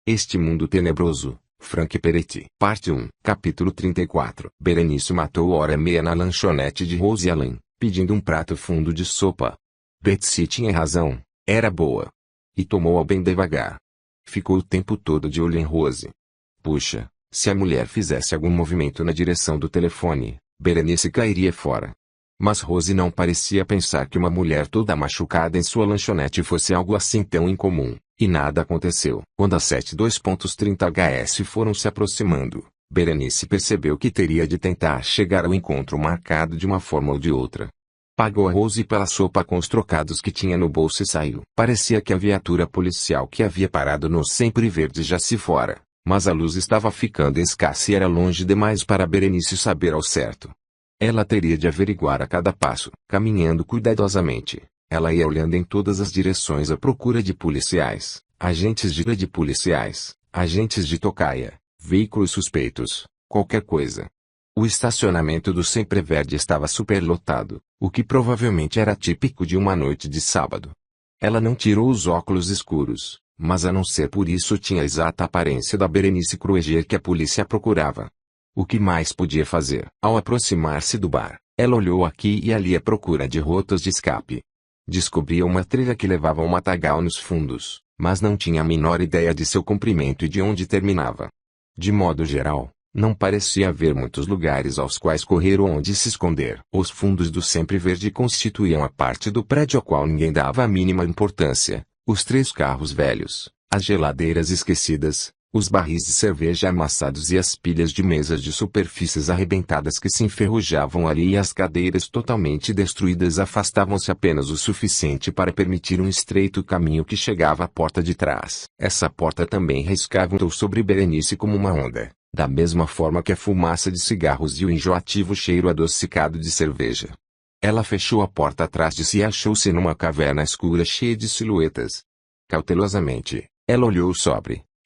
Este Mundo Tenebroso, Frank Peretti. Parte 1. Capítulo 34. Berenice matou hora e meia na lanchonete de Rose Allen, pedindo um prato fundo de sopa. Betsy tinha razão, era boa. E tomou-a bem devagar. Ficou o tempo todo de olho em Rose. Puxa, se a mulher fizesse algum movimento na direção do telefone, Berenice cairia fora. Mas Rose não parecia pensar que uma mulher toda machucada em sua lanchonete fosse algo assim tão incomum, e nada aconteceu. Quando as 72.30 HS foram se aproximando, Berenice percebeu que teria de tentar chegar ao encontro marcado de uma forma ou de outra. Pagou a Rose pela sopa com os trocados que tinha no bolso e saiu. Parecia que a viatura policial que havia parado no Sempre Verde já se fora, mas a luz estava ficando escassa e era longe demais para Berenice saber ao certo. Ela teria de averiguar a cada passo. Caminhando cuidadosamente, ela ia olhando em todas as direções à procura de policiais, agentes de policiais, agentes de tocaia, veículos suspeitos, qualquer coisa. O estacionamento do Sempre Verde estava superlotado, o que provavelmente era típico de uma noite de sábado. Ela não tirou os óculos escuros, mas a não ser por isso tinha a exata aparência da Berenice Krueger que a polícia procurava. O que mais podia fazer? Ao aproximar-se do bar, ela olhou aqui e ali à procura de rotas de escape. Descobria uma trilha que levava a um matagal nos fundos, mas não tinha a menor ideia de seu comprimento e de onde terminava. De modo geral, não parecia haver muitos lugares aos quais correr ou onde se esconder. Os fundos do Sempre Verde constituíam a parte do prédio ao qual ninguém dava a mínima importância. Os 3 carros velhos, as geladeiras esquecidas, os barris de cerveja amassados e as pilhas de mesas de superfícies arrebentadas que se enferrujavam ali e as cadeiras totalmente destruídas afastavam-se apenas o suficiente para permitir um estreito caminho que chegava à porta de trás. Essa porta também riscava sobre Berenice como uma onda, da mesma forma que a fumaça de cigarros e o enjoativo cheiro adocicado de cerveja. Ela fechou a porta atrás de si e achou-se numa caverna escura cheia de silhuetas. Cautelosamente, ela olhou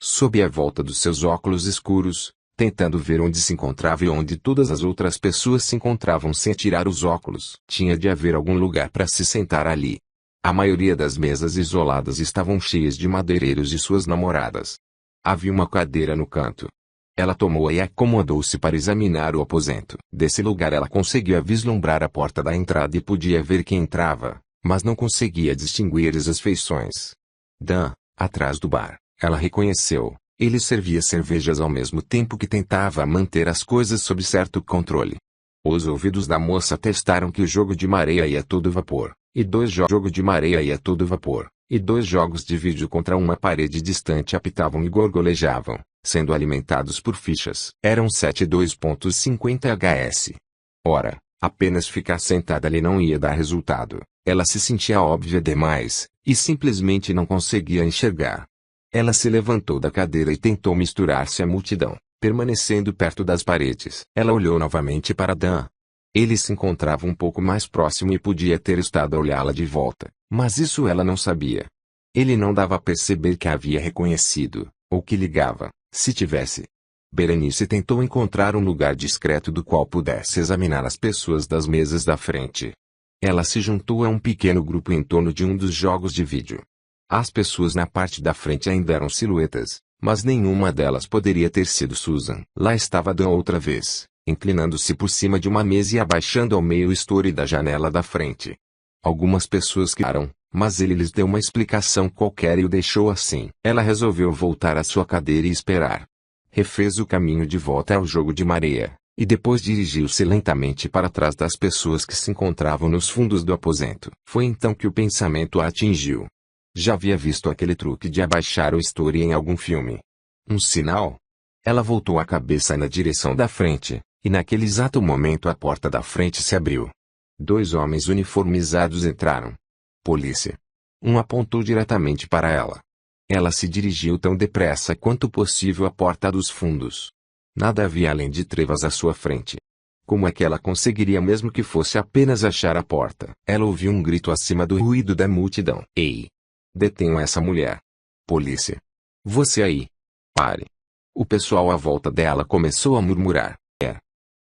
sob a volta dos seus óculos escuros, tentando ver onde se encontrava e onde todas as outras pessoas se encontravam sem tirar os óculos. Tinha de haver algum lugar para se sentar ali. A maioria das mesas isoladas estavam cheias de madeireiros e suas namoradas. Havia uma cadeira no canto. Ela tomou-a e acomodou-se para examinar o aposento. Desse lugar ela conseguia vislumbrar a porta da entrada e podia ver quem entrava, mas não conseguia distinguir as feições. Dan, atrás do bar. Ela reconheceu, ele servia cervejas ao mesmo tempo que tentava manter as coisas sob certo controle. Os ouvidos da moça atestaram que o jogo de mareia ia a todo vapor, e 2 jogos de mareia ia a todo vapor, e 2 jogos de vídeo contra uma parede distante apitavam e gorgolejavam, sendo alimentados por fichas. Eram 72.50 HS. Ora, apenas ficar sentada ali não ia dar resultado. Ela se sentia óbvia demais, e simplesmente não conseguia enxergar. Ela se levantou da cadeira e tentou misturar-se à multidão, permanecendo perto das paredes. Ela olhou novamente para Dan. Ele se encontrava um pouco mais próximo e podia ter estado a olhá-la de volta, mas isso ela não sabia. Ele não dava a perceber que a havia reconhecido, ou que ligava, se tivesse. Berenice tentou encontrar um lugar discreto do qual pudesse examinar as pessoas das mesas da frente. Ela se juntou a um pequeno grupo em torno de um dos jogos de vídeo. As pessoas na parte da frente ainda eram silhuetas, mas nenhuma delas poderia ter sido Susan. Lá estava Dan outra vez, inclinando-se por cima de uma mesa e abaixando ao meio o estoure da janela da frente. Algumas pessoas queriam, mas ele lhes deu uma explicação qualquer e o deixou assim. Ela resolveu voltar à sua cadeira e esperar. Refez o caminho de volta ao jogo de mareia, e depois dirigiu-se lentamente para trás das pessoas que se encontravam nos fundos do aposento. Foi então que o pensamento a atingiu. Já havia visto aquele truque de abaixar o estoure em algum filme. Um sinal? Ela voltou a cabeça na direção da frente, e naquele exato momento a porta da frente se abriu. 2 homens uniformizados entraram. Polícia. Um apontou diretamente para ela. Ela se dirigiu tão depressa quanto possível à porta dos fundos. Nada havia além de trevas à sua frente. Como é que ela conseguiria mesmo que fosse apenas achar a porta? Ela ouviu um grito acima do ruído da multidão. Ei! Detenham essa mulher. Polícia. Você aí. Pare. O pessoal à volta dela começou a murmurar. É.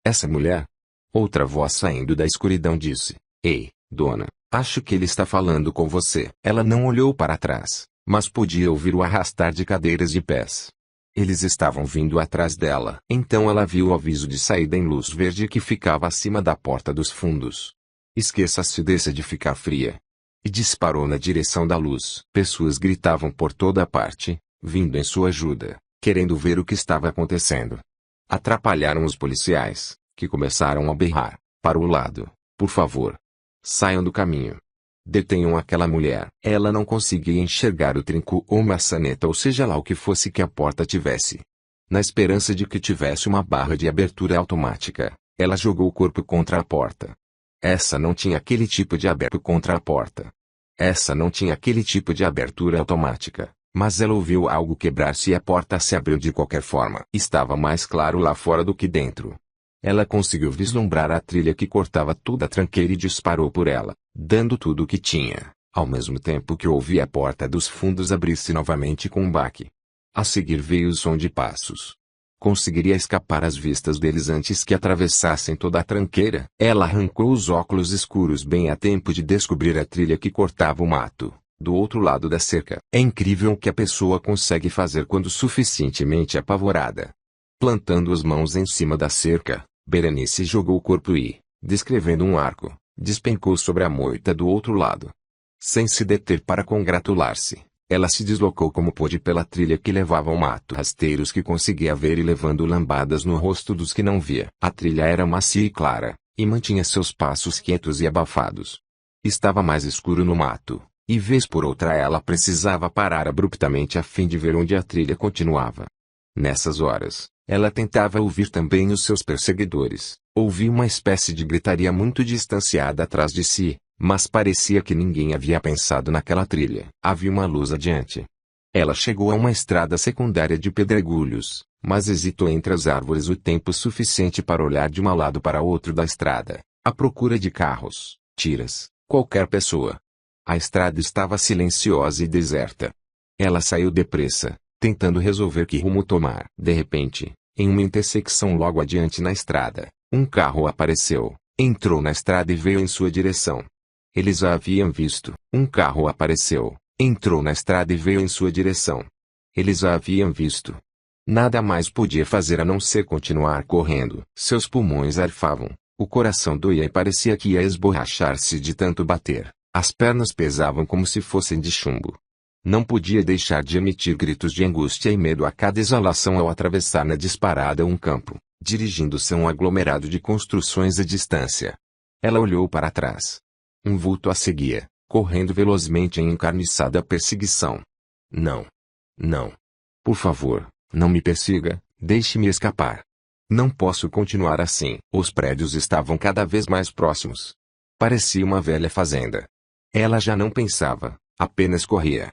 Essa mulher? Outra voz saindo da escuridão disse. Ei, dona, acho que ele está falando com você. Ela não olhou para trás, mas podia ouvir o arrastar de cadeiras e pés. Eles estavam vindo atrás dela. Então ela viu o aviso de saída em luz verde que ficava acima da porta dos fundos. Esqueça-se desse de ficar fria. E disparou na direção da luz. Pessoas gritavam por toda parte, vindo em sua ajuda, querendo ver o que estava acontecendo. Atrapalharam os policiais, que começaram a berrar: para o lado, por favor. Saiam do caminho. Detenham aquela mulher. Ela não conseguia enxergar o trinco ou maçaneta ou seja lá o que fosse que a porta tivesse. Na esperança de que tivesse uma barra de abertura automática, ela jogou o corpo contra a porta. Essa não tinha aquele tipo de abertura contra a porta. Essa não tinha aquele tipo de abertura automática, mas ela ouviu algo quebrar-se e a porta se abriu de qualquer forma. Estava mais claro lá fora do que dentro. Ela conseguiu vislumbrar a trilha que cortava toda a tranqueira e disparou por ela, dando tudo o que tinha, ao mesmo tempo que ouvia a porta dos fundos abrir-se novamente com um baque. A seguir veio o som de passos. Conseguiria escapar às vistas deles antes que atravessassem toda a tranqueira. Ela arrancou os óculos escuros bem a tempo de descobrir a trilha que cortava o mato, do outro lado da cerca. É incrível o que a pessoa consegue fazer quando suficientemente apavorada. Plantando as mãos em cima da cerca, Berenice jogou o corpo e, descrevendo um arco, despencou sobre a moita do outro lado. Sem se deter para congratular-se, ela se deslocou como pôde pela trilha que levava ao mato. Rasteiros que conseguia ver e levando lambadas no rosto dos que não via. A trilha era macia e clara, e mantinha seus passos quietos e abafados. Estava mais escuro no mato, e vez por outra ela precisava parar abruptamente a fim de ver onde a trilha continuava. Nessas horas, ela tentava ouvir também os seus perseguidores. Ouvia uma espécie de gritaria muito distanciada atrás de si, mas parecia que ninguém havia pensado naquela trilha. Havia uma luz adiante. Ela chegou a uma estrada secundária de pedregulhos, mas hesitou entre as árvores o tempo suficiente para olhar de um lado para outro da estrada, à procura de carros, tiras, qualquer pessoa. A estrada estava silenciosa e deserta. Ela saiu depressa, tentando resolver que rumo tomar. De repente, em uma intersecção logo adiante na estrada, um carro apareceu, entrou na estrada e veio em sua direção. Eles a haviam visto. Um carro apareceu, entrou na estrada e veio em sua direção. Eles a haviam visto. Nada mais podia fazer a não ser continuar correndo. Seus pulmões arfavam, o coração doía e parecia que ia esborrachar-se de tanto bater. As pernas pesavam como se fossem de chumbo. Não podia deixar de emitir gritos de angústia e medo a cada exalação ao atravessar na disparada um campo, dirigindo-se a um aglomerado de construções à distância. Ela olhou para trás. Um vulto a seguia, correndo velozmente em encarniçada perseguição. Não. Não. Por favor, não me persiga, deixe-me escapar. Não posso continuar assim. Os prédios estavam cada vez mais próximos. Parecia uma velha fazenda. Ela já não pensava, apenas corria.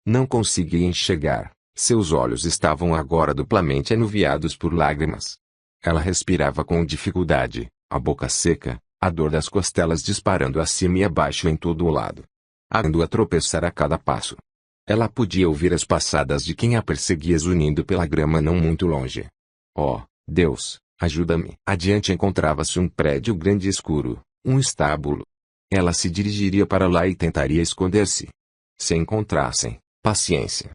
Não conseguia enxergar, seus olhos estavam agora duplamente anuviados por lágrimas. Ela respirava com dificuldade, a boca seca, a dor das costelas disparando acima e abaixo em todo o lado. Ando a tropeçar a cada passo. Ela podia ouvir as passadas de quem a perseguia zunindo pela grama não muito longe. Oh, Deus, ajuda-me! Adiante encontrava-se um prédio grande e escuro, um estábulo. Ela se dirigiria para lá e tentaria esconder-se. Se encontrassem, paciência.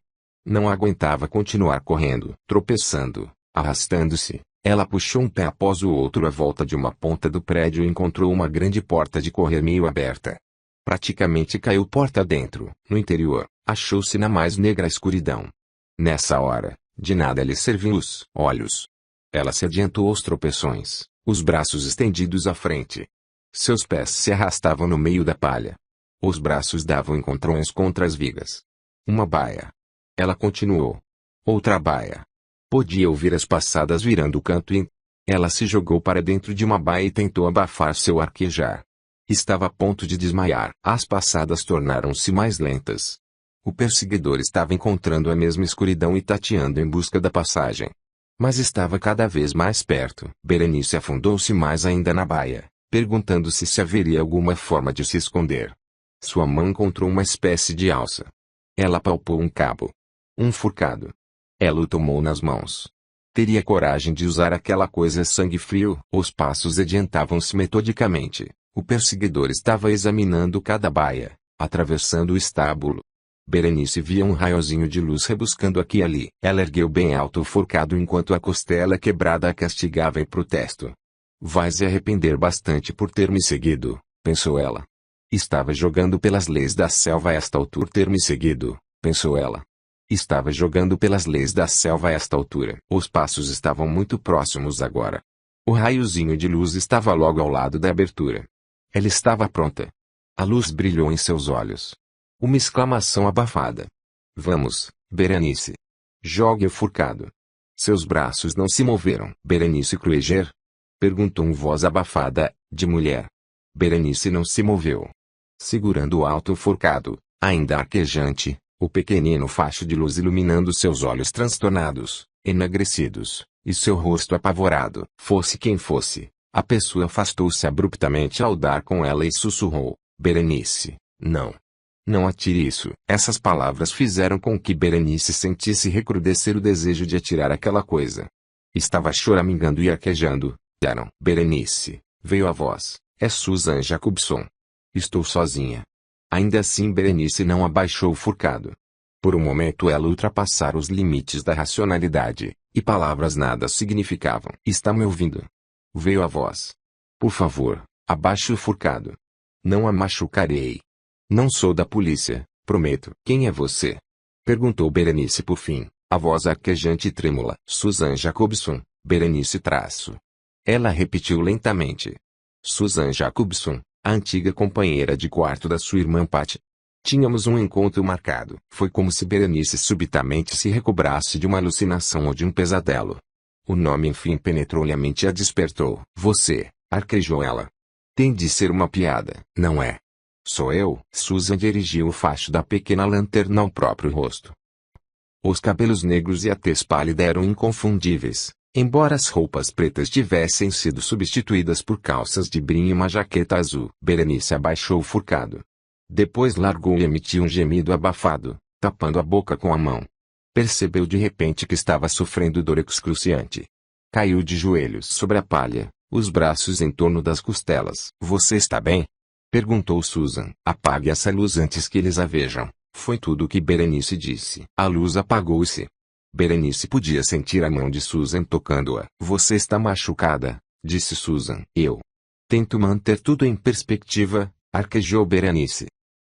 Não aguentava continuar correndo, tropeçando, arrastando-se. Ela puxou um pé após o outro à volta de uma ponta do prédio e encontrou uma grande porta de correr meio aberta. Praticamente caiu porta dentro. No interior, achou-se na mais negra escuridão. Nessa hora, de nada lhe serviam os olhos. Ela se adiantou aos tropeções, os braços estendidos à frente. Seus pés se arrastavam no meio da palha. Os braços davam encontrões contra as vigas. Uma baia. Ela continuou. Outra baia. Podia ouvir as passadas virando o canto e... Ela se jogou para dentro de uma baia e tentou abafar seu arquejar. Estava a ponto de desmaiar. As passadas tornaram-se mais lentas. O perseguidor estava encontrando a mesma escuridão e tateando em busca da passagem. Mas estava cada vez mais perto. Berenice afundou-se mais ainda na baia, perguntando-se se haveria alguma forma de se esconder. Sua mão encontrou uma espécie de alça. Ela palpou um cabo. Um forcado. Ela o tomou nas mãos. Teria coragem de usar aquela coisa sangue frio? Os passos adiantavam-se metodicamente. O perseguidor estava examinando cada baia, atravessando o estábulo. Berenice via um raiozinho de luz rebuscando aqui e ali. Ela ergueu bem alto o forcado enquanto a costela quebrada a castigava em protesto. Vai se arrepender bastante por ter me seguido, pensou ela. Estava jogando pelas leis da selva a esta altura. Por ter me seguido, pensou ela. Estava jogando pelas leis da selva a esta altura. Os passos estavam muito próximos agora. O raiozinho de luz estava logo ao lado da abertura. Ela estava pronta. A luz brilhou em seus olhos. Uma exclamação abafada. Vamos, Berenice. Jogue o forcado. Seus braços não se moveram. Berenice Krueger? Perguntou uma voz abafada, de mulher. Berenice não se moveu. Segurando alto o forcado, ainda arquejante, o pequenino facho de luz iluminando seus olhos transtornados, enegrecidos, e seu rosto apavorado. Fosse quem fosse, a pessoa afastou-se abruptamente ao dar com ela e sussurrou, Berenice, não. Não atire isso. Essas palavras fizeram com que Berenice sentisse recrudescer o desejo de atirar aquela coisa. Estava choramingando e arquejando. Berenice, veio a voz, é Susan Jacobson. Estou sozinha. Ainda assim Berenice não abaixou o forcado. Por um momento ela ultrapassara os limites da racionalidade, e palavras nada significavam. Está me ouvindo? Veio a voz. Por favor, abaixe o forcado. Não a machucarei. Não sou da polícia, prometo. Quem é você? Perguntou Berenice por fim, a voz arquejante e trêmula. Susan Jacobson, Berenice traço. Ela repetiu lentamente. Susan Jacobson, a antiga companheira de quarto da sua irmã Patty. Tínhamos um encontro marcado. Foi como se Berenice subitamente se recobrasse de uma alucinação ou de um pesadelo. O nome enfim penetrou-lhe a mente e a despertou. Você, arquejou ela. Tem de ser uma piada, não é? Sou eu? Susan dirigiu o facho da pequena lanterna ao próprio rosto. Os cabelos negros e a tez pálida eram inconfundíveis, embora as roupas pretas tivessem sido substituídas por calças de brim e uma jaqueta azul. Berenice abaixou o forcado. Depois largou e emitiu um gemido abafado, tapando a boca com a mão. Percebeu de repente que estava sofrendo dor excruciante. Caiu de joelhos sobre a palha, os braços em torno das costelas. Você está bem? Perguntou Susan. Apague essa luz antes que eles a vejam. Foi tudo o que Berenice disse. A luz apagou-se. Berenice podia sentir a mão de Susan tocando-a. Você está machucada, disse Susan. Eu tento manter tudo em perspectiva, arquejou Berenice.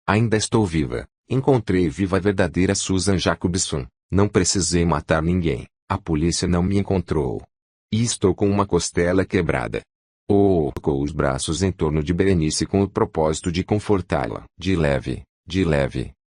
Ainda estou viva. Encontrei viva a verdadeira Susan Jacobson. Não precisei matar ninguém. A polícia não me encontrou. E estou com uma costela quebrada. Colocou os braços em torno de Berenice com o propósito de confortá-la. De leve,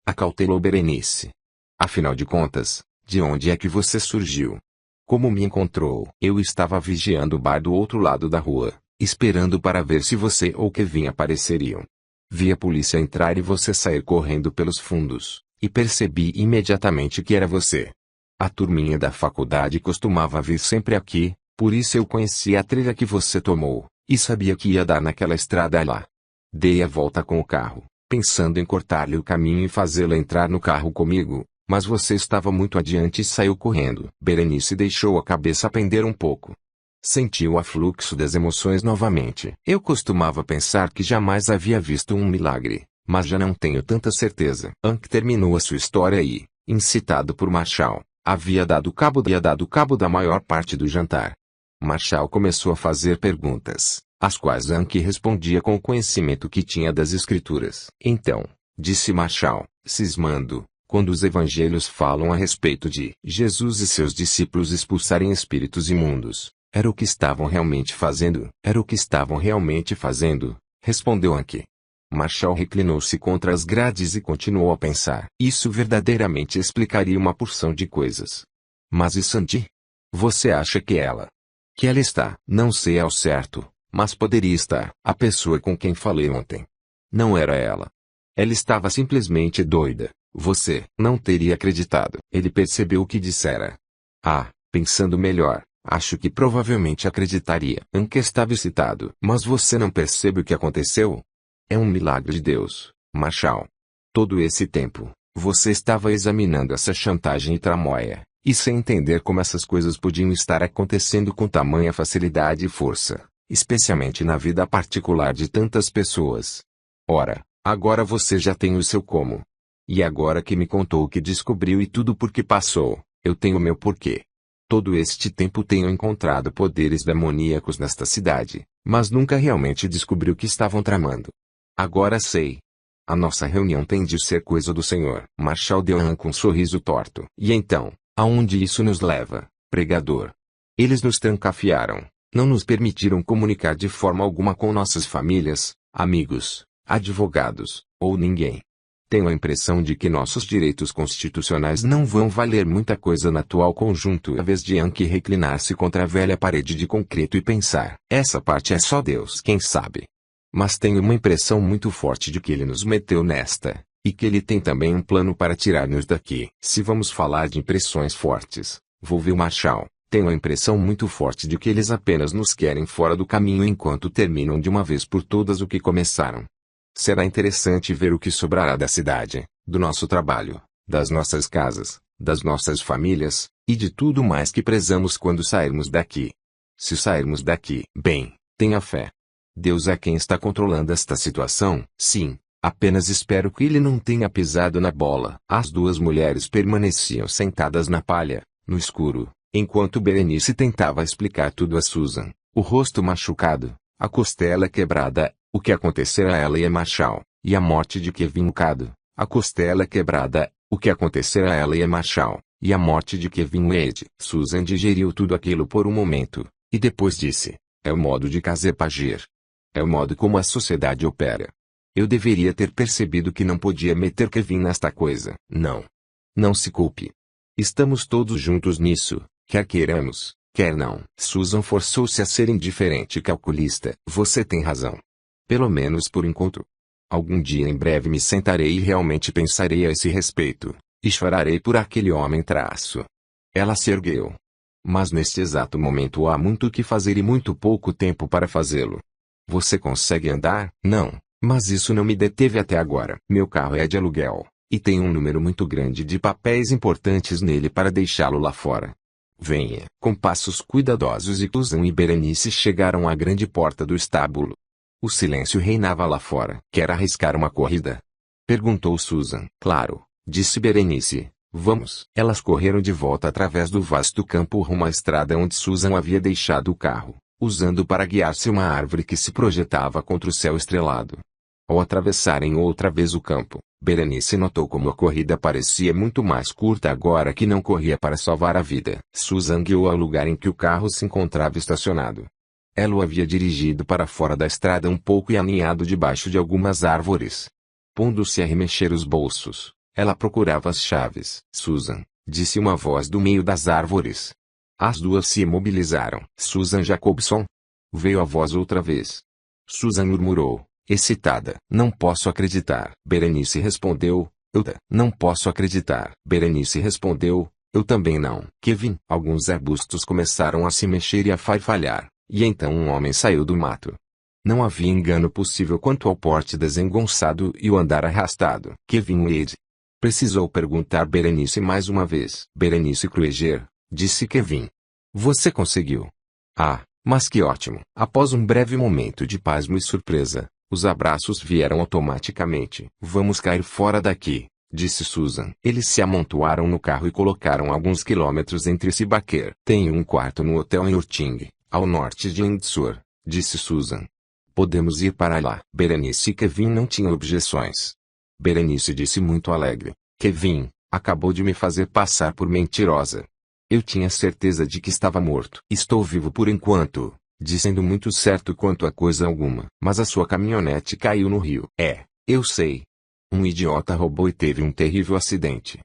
acautelou Berenice. Afinal de contas, de onde é que você surgiu? Como me encontrou? Eu estava vigiando o bar do outro lado da rua, esperando para ver se você ou Kevin apareceriam. Vi a polícia entrar e você sair correndo pelos fundos, e percebi imediatamente que era você. A turminha da faculdade costumava vir sempre aqui, por isso eu conhecia a trilha que você tomou, e sabia que ia dar naquela estrada lá. Dei a volta com o carro, pensando em cortar-lhe o caminho e fazê-la entrar no carro comigo, mas você estava muito adiante e saiu correndo. Berenice deixou a cabeça pender um pouco. Sentiu o afluxo das emoções novamente. Eu costumava pensar que jamais havia visto um milagre, mas já não tenho tanta certeza. Hank terminou a sua história e, incitado por Marshall, havia dado cabo da maior parte do jantar. Marshall começou a fazer perguntas, às quais Hank respondia com o conhecimento que tinha das escrituras. Então, disse Marshall, cismando, quando os evangelhos falam a respeito de Jesus e seus discípulos expulsarem espíritos imundos, era o que estavam realmente fazendo? Era o que estavam realmente fazendo, respondeu Hank. Marshall reclinou-se contra as grades e continuou a pensar. Isso verdadeiramente explicaria uma porção de coisas. Mas e Sandy? Você acha que ela está? Não sei ao certo, mas poderia estar. A pessoa com quem falei ontem. Não era ela. Ela estava simplesmente doida. Você não teria acreditado. Ele percebeu o que dissera. Pensando melhor, acho que provavelmente acreditaria. Hank estava excitado. Mas você não percebe o que aconteceu? É um milagre de Deus, Marshall. Todo esse tempo, você estava examinando essa chantagem e tramóia, e sem entender como essas coisas podiam estar acontecendo com tamanha facilidade e força, especialmente na vida particular de tantas pessoas. Ora, agora você já tem o seu como. E agora que me contou o que descobriu e tudo por que passou, eu tenho meu porquê. Todo este tempo tenho encontrado poderes demoníacos nesta cidade, mas nunca realmente descobri o que estavam tramando. Agora sei. A nossa reunião tem de ser coisa do Senhor. Marshall deu com um sorriso torto. E então, aonde isso nos leva, pregador? Eles nos trancafiaram. Não nos permitiram comunicar de forma alguma com nossas famílias, amigos, advogados, ou ninguém. Tenho a impressão de que nossos direitos constitucionais não vão valer muita coisa na atual conjunto, em vez de Yankee reclinar-se contra a velha parede de concreto e pensar. Essa parte é só Deus quem sabe. Mas tenho uma impressão muito forte de que ele nos meteu nesta, e que ele tem também um plano para tirar-nos daqui. Se vamos falar de impressões fortes, volveu Marshall, tenho a impressão muito forte de que eles apenas nos querem fora do caminho enquanto terminam de uma vez por todas o que começaram. Será interessante ver o que sobrará da cidade, do nosso trabalho, das nossas casas, das nossas famílias, e de tudo mais que prezamos quando sairmos daqui. Se sairmos daqui, bem, tenha fé. Deus é quem está controlando esta situação, sim, apenas espero que ele não tenha pisado na bola. As duas mulheres permaneciam sentadas na palha, no escuro, enquanto Berenice tentava explicar tudo a Susan, o rosto machucado, a costela quebrada, o que acontecera a ela e a Marshall, e a morte de Kevin Cado, a costela quebrada, o que acontecera a ela e a Marshall, e a morte de Kevin Wade. Susan digeriu tudo aquilo por um momento, e depois disse, é o modo de Casepagir. É o modo como a sociedade opera. Eu deveria ter percebido que não podia meter Kevin nesta coisa. Não. Não se culpe. Estamos todos juntos nisso, quer queiramos, quer não. Susan forçou-se a ser indiferente e calculista. Você tem razão. Pelo menos por enquanto. Algum dia em breve me sentarei e realmente pensarei a esse respeito, e chorarei por aquele homem traço. Ela se ergueu. Mas neste exato momento há muito o que fazer e muito pouco tempo para fazê-lo. Você consegue andar? Não, mas isso não me deteve até agora. Meu carro é de aluguel, e tem um número muito grande de papéis importantes nele para deixá-lo lá fora. Venha. Com passos cuidadosos e Susan e Berenice chegaram à grande porta do estábulo. O silêncio reinava lá fora. Quer arriscar uma corrida? Perguntou Susan. Claro, disse Berenice. Vamos. Elas correram de volta através do vasto campo rumo à estrada onde Susan havia deixado o carro, usando para guiar-se uma árvore que se projetava contra o céu estrelado. Ao atravessarem outra vez o campo, Berenice notou como a corrida parecia muito mais curta agora que não corria para salvar a vida. Susan guiou ao lugar em que o carro se encontrava estacionado. Ela o havia dirigido para fora da estrada um pouco e aninhado debaixo de algumas árvores. Pondo-se a remexer os bolsos, ela procurava as chaves. Susan, disse uma voz do meio das árvores. As duas se imobilizaram. Susan Jacobson? Veio a voz outra vez. Susan murmurou, excitada. Não posso acreditar. Berenice respondeu, não posso acreditar. Berenice respondeu, eu também não. Kevin. Alguns arbustos começaram a se mexer e a farfalhar, e então um homem saiu do mato. Não havia engano possível quanto ao porte desengonçado e o andar arrastado. Kevin Wade. Precisou perguntar Berenice mais uma vez. Berenice Krueger, disse Kevin. Você conseguiu. Ah, mas que ótimo. Após um breve momento de pasmo e surpresa, os abraços vieram automaticamente. Vamos cair fora daqui, disse Susan. Eles se amontoaram no carro e colocaram alguns quilômetros entre si. Baker. Tenho um quarto no hotel em Urting, ao norte de Windsor, disse Susan. Podemos ir para lá. Berenice e Kevin não tinham objeções. Berenice disse muito alegre. Kevin, acabou de me fazer passar por mentirosa. Eu tinha certeza de que estava morto. Estou vivo por enquanto, dizendo muito certo quanto a coisa alguma. Mas a sua caminhonete caiu no rio. Eu sei. Um idiota roubou e teve um terrível acidente.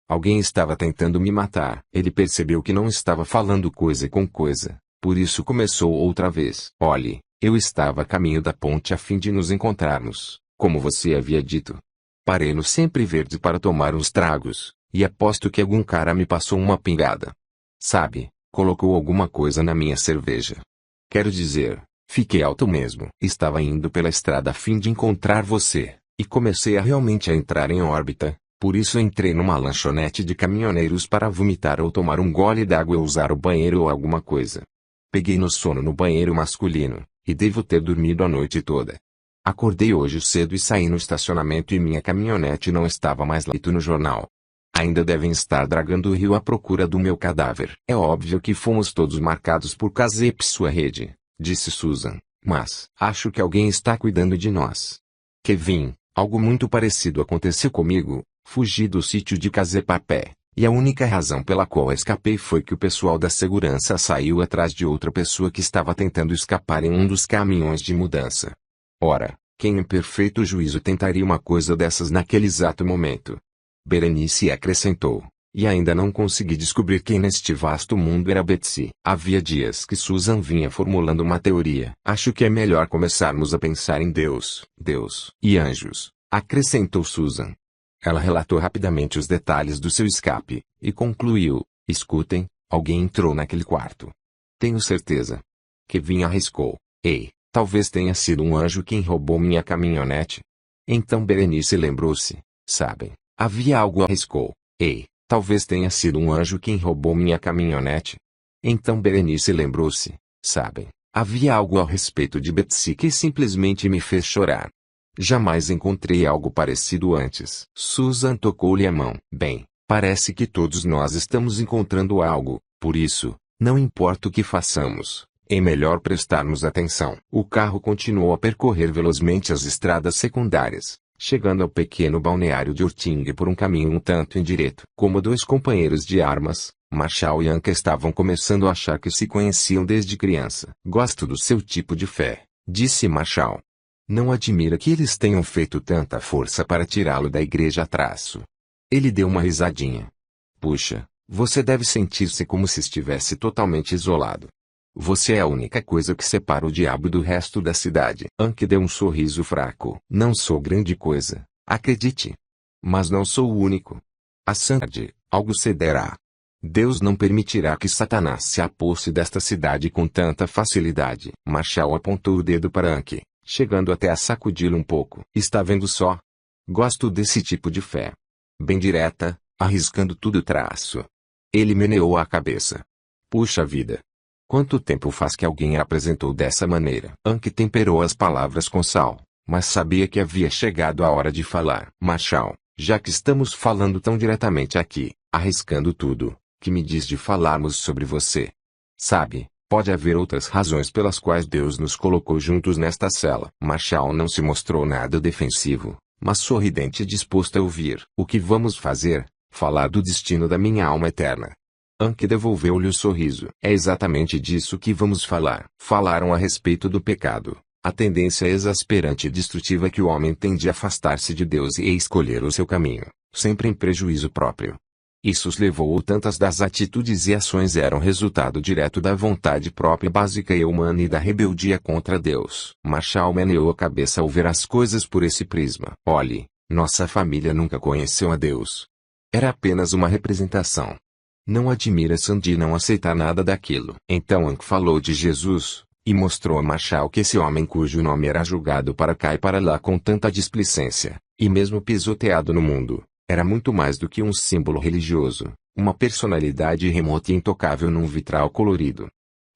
Alguém estava tentando me matar. Ele percebeu que não estava falando coisa com coisa, por isso começou outra vez. Olhe, eu estava a caminho da ponte a fim de nos encontrarmos, como você havia dito. Parei no Sempre Verde para tomar uns tragos, e aposto que algum cara me passou uma pingada. Sabe, colocou alguma coisa na minha cerveja. Quero dizer, fiquei alto mesmo. Estava indo pela estrada a fim de encontrar você, e comecei a realmente a entrar em órbita, por isso entrei numa lanchonete de caminhoneiros para vomitar ou tomar um gole d'água ou usar o banheiro ou alguma coisa. Peguei no sono no banheiro masculino, e devo ter dormido a noite toda. Acordei hoje cedo e saí no estacionamento e minha caminhonete não estava mais lá. No jornal. Ainda devem estar dragando o rio à procura do meu cadáver. É óbvio que fomos todos marcados por Casep sua rede, disse Susan, mas acho que alguém está cuidando de nós. Kevin, algo muito parecido aconteceu comigo, fugi do sítio de Casep a pé, e a única razão pela qual escapei foi que o pessoal da segurança saiu atrás de outra pessoa que estava tentando escapar em um dos caminhões de mudança. Ora, quem em perfeito juízo tentaria uma coisa dessas naquele exato momento? Berenice acrescentou, e ainda não consegui descobrir quem neste vasto mundo era Betsy. Havia dias que Susan vinha formulando uma teoria. Acho que é melhor começarmos a pensar em Deus e anjos, acrescentou Susan. Ela relatou rapidamente os detalhes do seu escape, e concluiu, escutem, alguém entrou naquele quarto. Tenho certeza. Kevin arriscou. Ei, talvez tenha sido um anjo quem roubou minha caminhonete. Então Berenice lembrou-se, sabem. Havia algo arriscou. Ei, talvez tenha sido um anjo quem roubou minha caminhonete. Então Berenice lembrou-se, sabem. Havia algo a respeito de Betsy que simplesmente me fez chorar. Jamais encontrei algo parecido antes. Susan tocou-lhe a mão. Bem, parece que todos nós estamos encontrando algo, por isso, não importa o que façamos, é melhor prestarmos atenção. O carro continuou a percorrer velozmente as estradas secundárias, chegando ao pequeno balneário de Orting por um caminho um tanto indireto. Como dois companheiros de armas, Marshall e Anka estavam começando a achar que se conheciam desde criança. Gosto do seu tipo de fé, disse Marshall. Não admira que eles tenham feito tanta força para tirá-lo da igreja. Ele deu uma risadinha. Puxa, você deve sentir-se como se estivesse totalmente isolado. Você é a única coisa que separa o diabo do resto da cidade. Anke deu um sorriso fraco. Não sou grande coisa, acredite. Mas não sou o único. A Sandy, algo cederá. Deus não permitirá que Satanás se aposse desta cidade com tanta facilidade. Marshall apontou o dedo para Anke, chegando até a sacudi-lo um pouco. Está vendo só? Gosto desse tipo de fé. Bem direta, arriscando tudo. Ele meneou a cabeça. Puxa vida. Quanto tempo faz que alguém a apresentou dessa maneira? Anke temperou as palavras com sal, mas sabia que havia chegado a hora de falar. Marshall, já que estamos falando tão diretamente aqui, arriscando tudo, que me diz de falarmos sobre você? Sabe, pode haver outras razões pelas quais Deus nos colocou juntos nesta cela. Marshall não se mostrou nada defensivo, mas sorridente e disposto a ouvir. O que vamos fazer? Falar do destino da minha alma eterna. Anke devolveu-lhe o sorriso. É exatamente disso que vamos falar. Falaram a respeito do pecado, a tendência exasperante e destrutiva que o homem tem de afastar-se de Deus e escolher o seu caminho, sempre em prejuízo próprio. Isso os levou. Tantas das atitudes e ações eram resultado direto da vontade própria básica e humana e da rebeldia contra Deus. Marshall meneou a cabeça ao ver as coisas por esse prisma. Olhe, nossa família nunca conheceu a Deus. Era apenas uma representação. Não admira Sandy não aceitar nada daquilo. Então Anke falou de Jesus, e mostrou a Marshall que esse homem cujo nome era julgado para cá e para lá com tanta displicência, e mesmo pisoteado no mundo, era muito mais do que um símbolo religioso, uma personalidade remota e intocável num vitral colorido.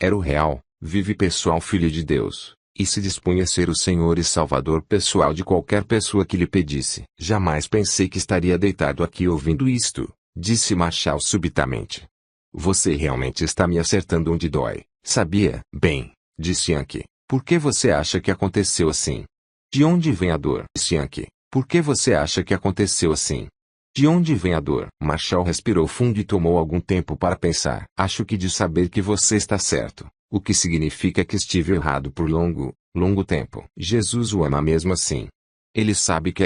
Era o real, vive pessoal Filho de Deus, e se dispunha a ser o Senhor e Salvador pessoal de qualquer pessoa que lhe pedisse. Jamais pensei que estaria deitado aqui ouvindo isto, disse Marshall subitamente. Você realmente está me acertando onde dói, sabia? Bem, disse Anke, por que você acha que aconteceu assim? De onde vem a dor? Disse Anke, por que você acha que aconteceu assim? De onde vem a dor? Marshall respirou fundo e tomou algum tempo para pensar. Acho que de saber que você está certo, o que significa que estive errado por longo tempo. Jesus o ama mesmo assim. Ele sabe que